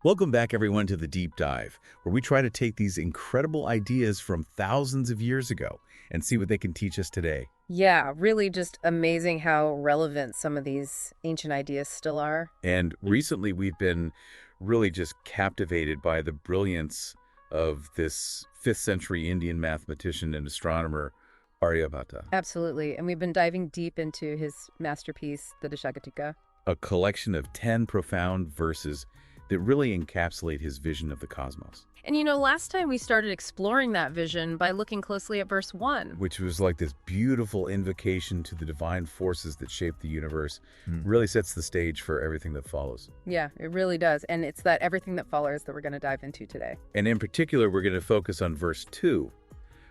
Welcome back, everyone, to the Deep Dive, where we try to take these incredible ideas from thousands of years ago and see what they can teach us today. Yeah, really just amazing how relevant some of these ancient ideas still are. And recently, we've been really just captivated by the brilliance of this 5th century Indian mathematician and astronomer, Aryabhata, Absolutely. And we've been diving deep into his masterpiece, the Daśagītikā. a collection of 10 profound verses that really encapsulate his vision of the cosmos, And last time we started exploring that vision by looking closely at verse 1. which was like this beautiful invocation to the divine forces that shape the universe. Really sets the stage for everything that follows. Yeah, it really does. And it's that everything that follows that we're going to dive into today. And in particular, we're going to focus on verse 2,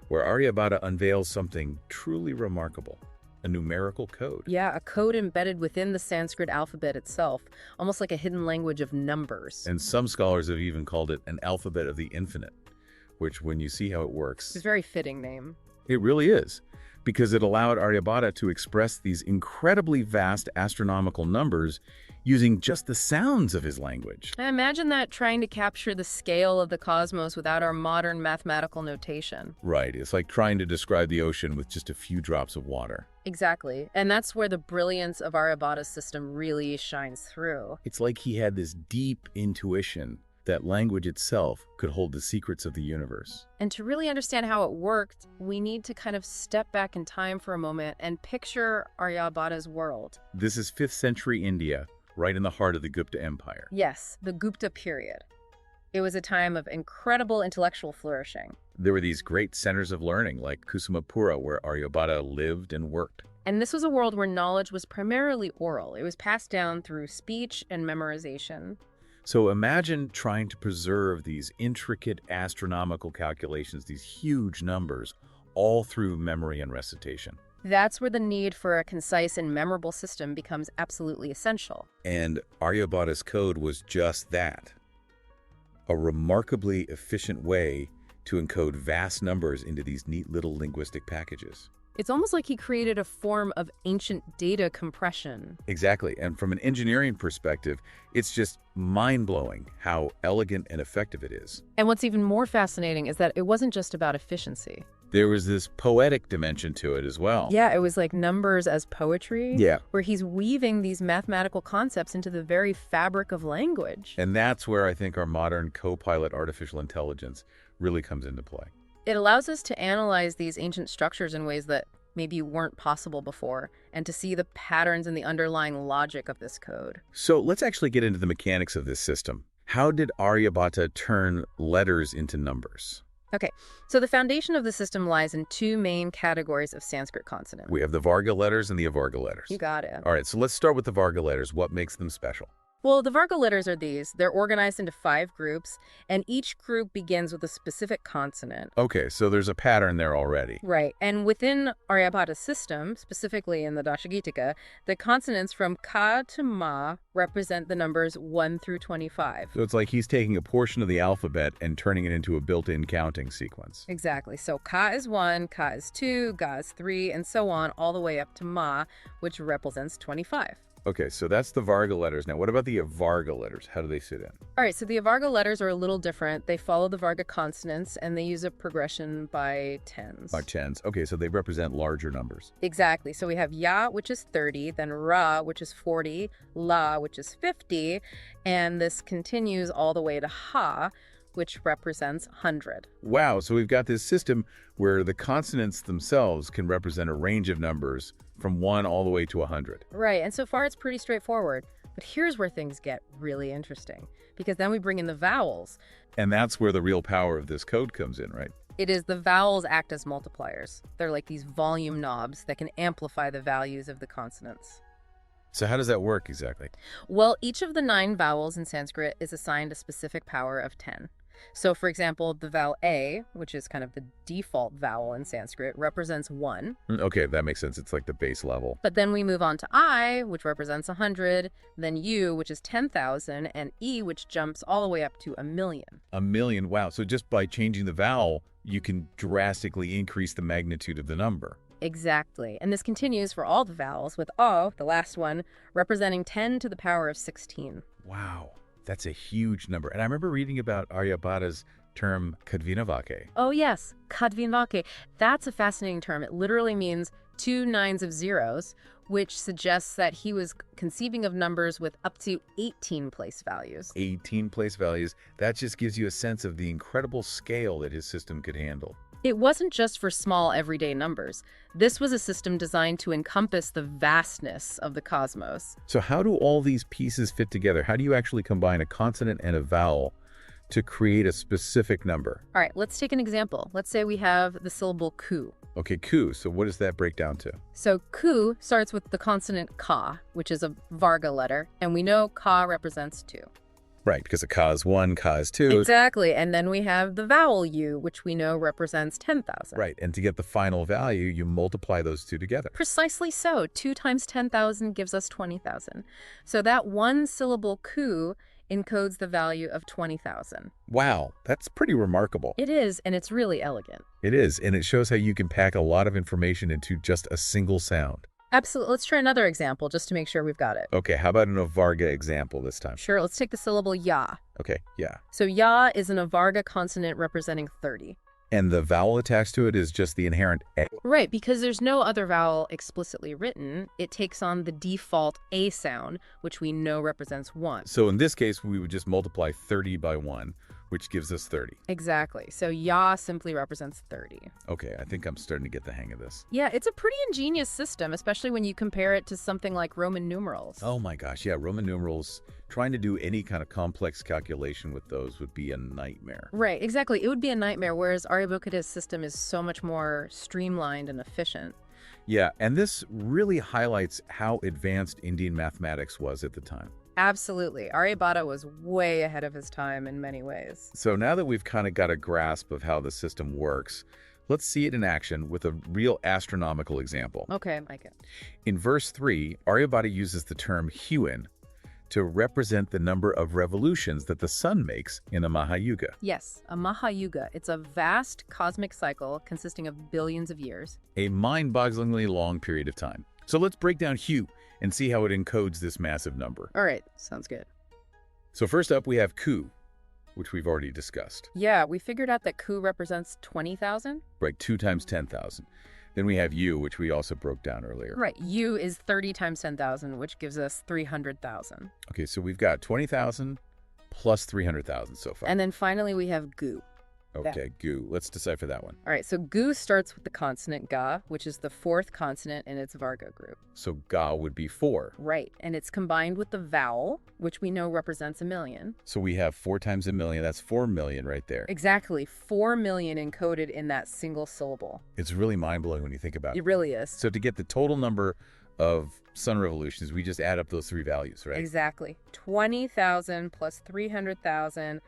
where Aryabhata unveils something truly remarkable, a numerical code. Yeah, a code embedded within the Sanskrit alphabet itself, almost like a hidden language of numbers. And some scholars have even called it an alphabet of the infinite, which, when you see how it works, It's a very fitting name. it really is, because it allowed Aryabhata to express these incredibly vast astronomical numbers using just the sounds of his language. I imagine that trying to capture the scale of the cosmos without our modern mathematical notation. Right, it's like trying to describe the ocean with just a few drops of water. Exactly. And that's where the brilliance of Aryabhata's system really shines through. It's like he had this deep intuition that language itself could hold the secrets of the universe. And to really understand how it worked, we need to kind of step back in time for a moment and picture Aryabhata's world. This is 5th century India, right in the heart of the Gupta Empire. Yes, the Gupta period. It was a time of incredible intellectual flourishing. There were these great centers of learning like Kusumapura, where Aryabhata lived and worked. And this was a world where knowledge was primarily oral. It was passed down through speech and memorization. So imagine trying to preserve these intricate astronomical calculations, these huge numbers, all through memory and recitation. That's where the need for a concise and memorable system becomes absolutely essential. And Aryabhata's code was just that. A remarkably efficient way to encode vast numbers into these neat little linguistic packages. It's almost like he created a form of ancient data compression. Exactly. And from an engineering perspective, it's just mind-blowing how elegant and effective it is. And what's even more fascinating is that it wasn't just about efficiency. There was this poetic dimension to it as well. Yeah, it was like numbers as poetry. Yeah. Where he's weaving these mathematical concepts into the very fabric of language. And that's where I think our modern co-pilot artificial intelligence really comes into play. It allows us to analyze these ancient structures in ways that maybe weren't possible before, and to see the patterns and the underlying logic of this code. So let's actually get into the mechanics of this system. How did Aryabhata turn letters into numbers? Okay, so the foundation of the system lies in two main categories of Sanskrit consonants. We have the varga letters and the avarga letters. You got it. All right, so let's start with the varga letters. What makes them special? Well, the varga letters are these. They're organized into 5 groups, and each group begins with a specific consonant. Okay, so there's a pattern there already. Right, and within Aryabhata's system, specifically in the Daśagītikā, the consonants from ka to ma represent the numbers 1 through 25. So it's like he's taking a portion of the alphabet and turning it into a built-in counting sequence. Exactly. So ka is 1, ka is 2, ga is 3, and so on, all the way up to ma, which represents 25. Okay, so that's the varga letters. Now, what about the avarga letters? How do they sit in? All right, so the avarga letters are a little different. They follow the varga consonants, and they use a progression by tens. By tens. Okay, so they represent larger numbers. Exactly. So we have ya, which is 30, then ra, which is 40, la, which is 50, and this continues all the way to ha, which represents 100. Wow, so we've got this system where the consonants themselves can represent a range of numbers from 1 all the way to 100. Right, and so far it's pretty straightforward. But here's where things get really interesting, because then we bring in the vowels. And that's where the real power of this code comes in, right? It is the vowels act as multipliers. They're like these volume knobs that can amplify the values of the consonants. So how does that work exactly? Well, each of the 9 vowels in Sanskrit is assigned a specific power of 10. So, for example, the vowel A, which is kind of the default vowel in Sanskrit, represents 1. Okay, that makes sense. It's like the base level. But then we move on to I, which represents 100, then U, which is 10,000, and E, which jumps all the way up to 1,000,000. 1,000,000, wow. So just by changing the vowel, you can drastically increase the magnitude of the number. Exactly. And this continues for all the vowels, with O, the last one, representing 10 to the power of 16. Wow. That's a huge number. And I remember reading about Aryabhata's term khyughṛ. Oh yes, khyughṛ. That's a fascinating term. It literally means 2 nines of zeros, which suggests that he was conceiving of numbers with up to 18 place values. 18 place values. That just gives you a sense of the incredible scale that his system could handle. It wasn't just for small everyday numbers. This was a system designed to encompass the vastness of the cosmos. So how do all these pieces fit together? How do you actually combine a consonant and a vowel to create a specific number? All right, let's take an example. Let's say we have the syllable khyughṛ. Okay, khyughṛ. So what does that break down to? So khyughṛ starts with the consonant ka, which is a varga letter, and we know ka represents 2. Right, because a ka is 1, ka is 2. Exactly, and then we have the vowel u, which we know represents 10,000. Right, and to get the final value, you multiply those two together. Precisely so. 2 times 10,000 gives us 20,000. So that one syllable khyughṛ encodes the value of 20,000. Wow, that's pretty remarkable. It is, and it's really elegant. It is, and it shows how you can pack a lot of information into just a single sound. Absolutely. Let's try another example just to make sure we've got it. Okay, how about an avarga example this time? Sure, let's take the syllable ya. Okay, yeah. So ya is an avarga consonant representing 30. And the vowel attached to it is just the inherent A. Right, because there's no other vowel explicitly written, it takes on the default A sound, which we know represents 1. So in this case, we would just multiply 30 by 1, which gives us 30. Exactly. So ya simply represents 30. Okay, I think I'm starting to get the hang of this. Yeah, it's a pretty ingenious system, especially when you compare it to something like Roman numerals. Oh my gosh, yeah, Roman numerals, trying to do any kind of complex calculation with those would be a nightmare. Right, exactly. It would be a nightmare, whereas Aryabhata's system is so much more streamlined and efficient. Yeah, and this really highlights how advanced Indian mathematics was at the time. Absolutely. Aryabhata was way ahead of his time in many ways. So now that we've kind of got a grasp of how the system works, let's see it in action with a real astronomical example. Okay, I like it. In verse 3, Aryabhata uses the term khyughṛ to represent the number of revolutions that the sun makes in a Mahayuga. Yes, a Mahayuga. It's a vast cosmic cycle consisting of billions of years. A mind-bogglingly long period of time. So let's break down khyughṛ and see how it encodes this massive number. All right, sounds good. So first up, we have khyughṛ, which we've already discussed. Yeah, we figured out that khyughṛ represents 20,000. Right, 2 times 10,000. Then we have u, which we also broke down earlier. Right, u is 30 times 10,000, which gives us 300,000. Okay, so we've got 20,000 plus 300,000 so far. And then finally we have gu. Okay, gu. Let's decipher that one. All right, so gu starts with the consonant ga, which is the 4th consonant in its varga group. So ga would be 4. Right, and it's combined with the vowel, which we know represents a million. So we have 4 times a million. That's 4 million right there. Exactly, 4 million encoded in that single syllable. It's really mind-blowing when you think about it. It really is. So to get the total number of sun revolutions, we just add up those 3 values, right? Exactly. 20,000 plus 300,000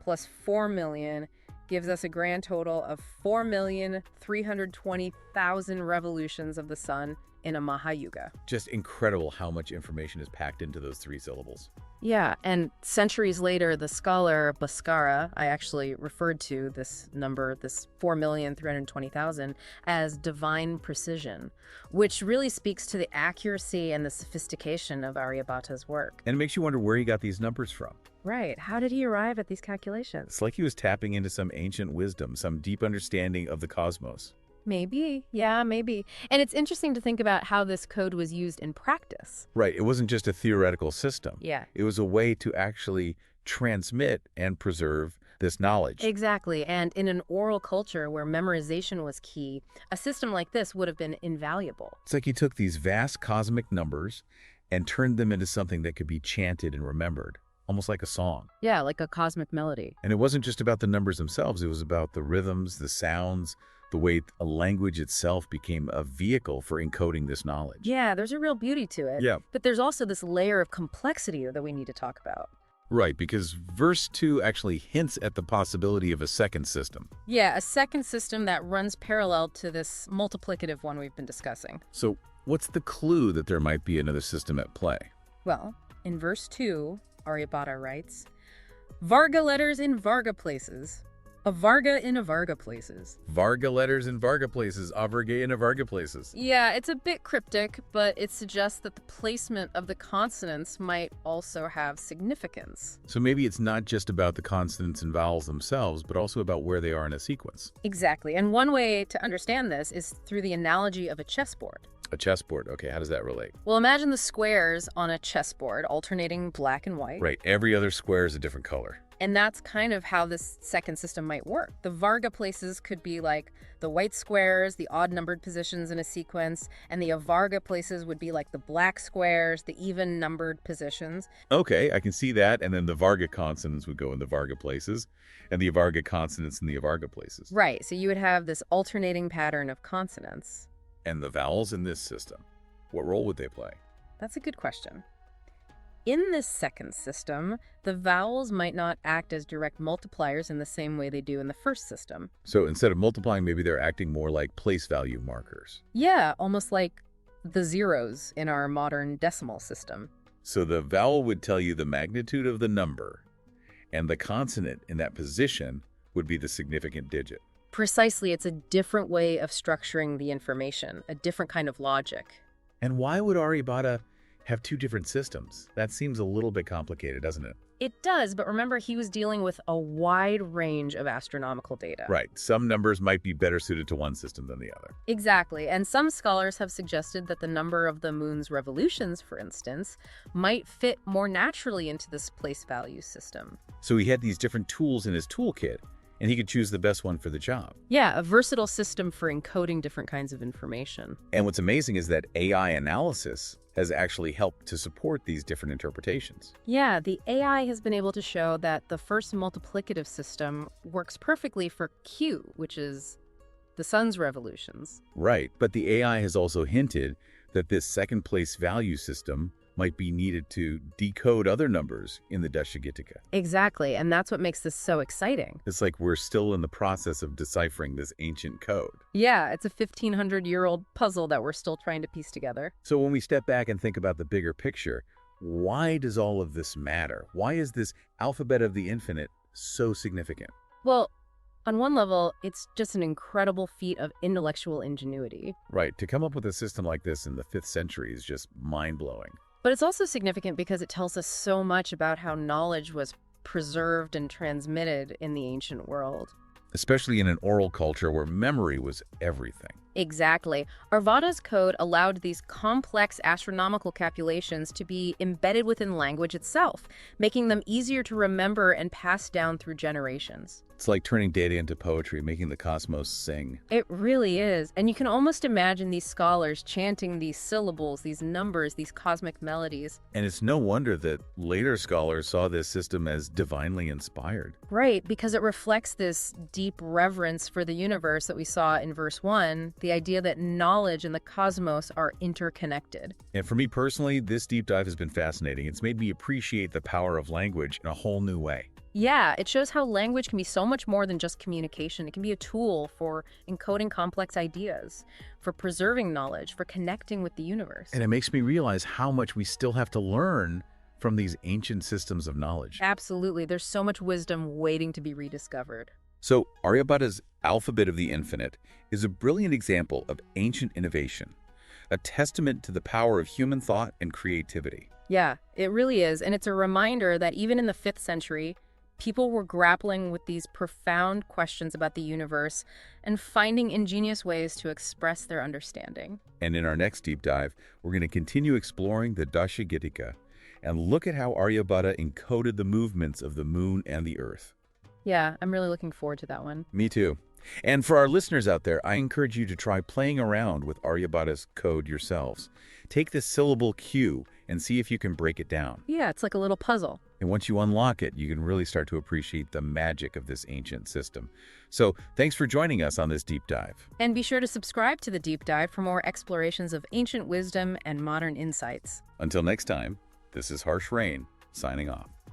plus 4 million gives us a grand total of 4,320,000 revolutions of the sun in a Mahayuga. Just incredible how much information is packed into those 3 syllables. Yeah, and centuries later, the scholar Bhaskara, I actually referred to this number, this 4,320,000, as divine precision, which really speaks to the accuracy and the sophistication of Aryabhata's work. And it makes you wonder where he got these numbers from. Right. How did he arrive at these calculations? It's like he was tapping into some ancient wisdom, some deep understanding of the cosmos. Maybe. Yeah, maybe. And it's interesting to think about how this code was used in practice. Right. It wasn't just a theoretical system. Yeah. It was a way to actually transmit and preserve this knowledge. Exactly. And in an oral culture where memorization was key, a system like this would have been invaluable. It's like he took these vast cosmic numbers and turned them into something that could be chanted and remembered, almost like a song. Yeah, like a cosmic melody. And it wasn't just about the numbers themselves. It was about the rhythms, the sounds, the way a language itself became a vehicle for encoding this knowledge. Yeah, there's a real beauty to it. Yeah. But there's also this layer of complexity that we need to talk about. Right, because verse 2 actually hints at the possibility of a second system. Yeah, a second system that runs parallel to this multiplicative one we've been discussing. So what's the clue that there might be another system at play? Well, in verse 2, Aryabhata writes, Varga letters in Varga places, Avarga in avarga places. Varga letters in varga places, avarga in avarga places. Yeah, it's a bit cryptic, but it suggests that the placement of the consonants might also have significance. So maybe it's not just about the consonants and vowels themselves, but also about where they are in a sequence. Exactly, and one way to understand this is through the analogy of a chessboard. A chessboard. Okay, how does that relate? Well, imagine the squares on a chessboard alternating black and white. Right, every other square is a different color. And that's kind of how this second system might work. The varga places could be like the white squares, the odd-numbered positions in a sequence, and the avarga places would be like the black squares, the even-numbered positions. Okay, I can see that, and then the varga consonants would go in the varga places, and the avarga consonants in the avarga places. Right, so you would have this alternating pattern of consonants. And the vowels in this system, what role would they play? That's a good question. In this second system, the vowels might not act as direct multipliers in the same way they do in the first system. So instead of multiplying, maybe they're acting more like place value markers. Yeah, almost like the zeros in our modern decimal system. So the vowel would tell you the magnitude of the number, and the consonant in that position would be the significant digit. Precisely, it's a different way of structuring the information, a different kind of logic. And why would Aryabhata have two different systems? That seems a little bit complicated, doesn't it? It does, but remember, he was dealing with a wide range of astronomical data. Right. Some numbers might be better suited to one system than the other. Exactly, and some scholars have suggested that the number of the moon's revolutions, for instance, might fit more naturally into this place value system. So he had these different tools in his toolkit, and he could choose the best one for the job. Yeah, a versatile system for encoding different kinds of information. And what's amazing is that AI analysis has actually helped to support these different interpretations. Yeah, the AI has been able to show that the first multiplicative system works perfectly for khyughṛ, which is the sun's revolutions. Right, but the AI has also hinted that this second place value system might be needed to decode other numbers in the Daśagītikā. Exactly, and that's what makes this so exciting. It's like we're still in the process of deciphering this ancient code. Yeah, it's a 1,500-year-old puzzle that we're still trying to piece together. So when we step back and think about the bigger picture, why does all of this matter? Why is this alphabet of the infinite so significant? Well, on one level, it's just an incredible feat of intellectual ingenuity. Right, to come up with a system like this in the 5th century is just mind-blowing. But it's also significant because it tells us so much about how knowledge was preserved and transmitted in the ancient world. Especially in an oral culture where memory was everything. Exactly. Aryabhata's code allowed these complex astronomical calculations to be embedded within language itself, making them easier to remember and pass down through generations. It's like turning data into poetry, making the cosmos sing. It really is. And you can almost imagine these scholars chanting these syllables, these numbers, these cosmic melodies. And it's no wonder that later scholars saw this system as divinely inspired. Right, because it reflects this deep reverence for the universe that we saw in verse 1, the idea that knowledge and the cosmos are interconnected. And for me personally, this deep dive has been fascinating. It's made me appreciate the power of language in a whole new way. Yeah, it shows how language can be so much more than just communication. It can be a tool for encoding complex ideas, for preserving knowledge, for connecting with the universe. And it makes me realize how much we still have to learn from these ancient systems of knowledge. Absolutely. There's so much wisdom waiting to be rediscovered. So Aryabhata's alphabet of the infinite is a brilliant example of ancient innovation, a testament to the power of human thought and creativity. Yeah, it really is. And it's a reminder that even in the 5th century, people were grappling with these profound questions about the universe and finding ingenious ways to express their understanding. And in our next deep dive, we're going to continue exploring the Daśagītikā and look at how Aryabhata encoded the movements of the moon and the earth. Yeah, I'm really looking forward to that one. Me too. And for our listeners out there, I encourage you to try playing around with Aryabhata's code yourselves. Take the syllable khyughṛ and see if you can break it down. Yeah, it's like a little puzzle. And once you unlock it, you can really start to appreciate the magic of this ancient system. So thanks for joining us on this deep dive. And be sure to subscribe to the deep dive for more explorations of ancient wisdom and modern insights. Until next time, this is Harsh Rain, signing off.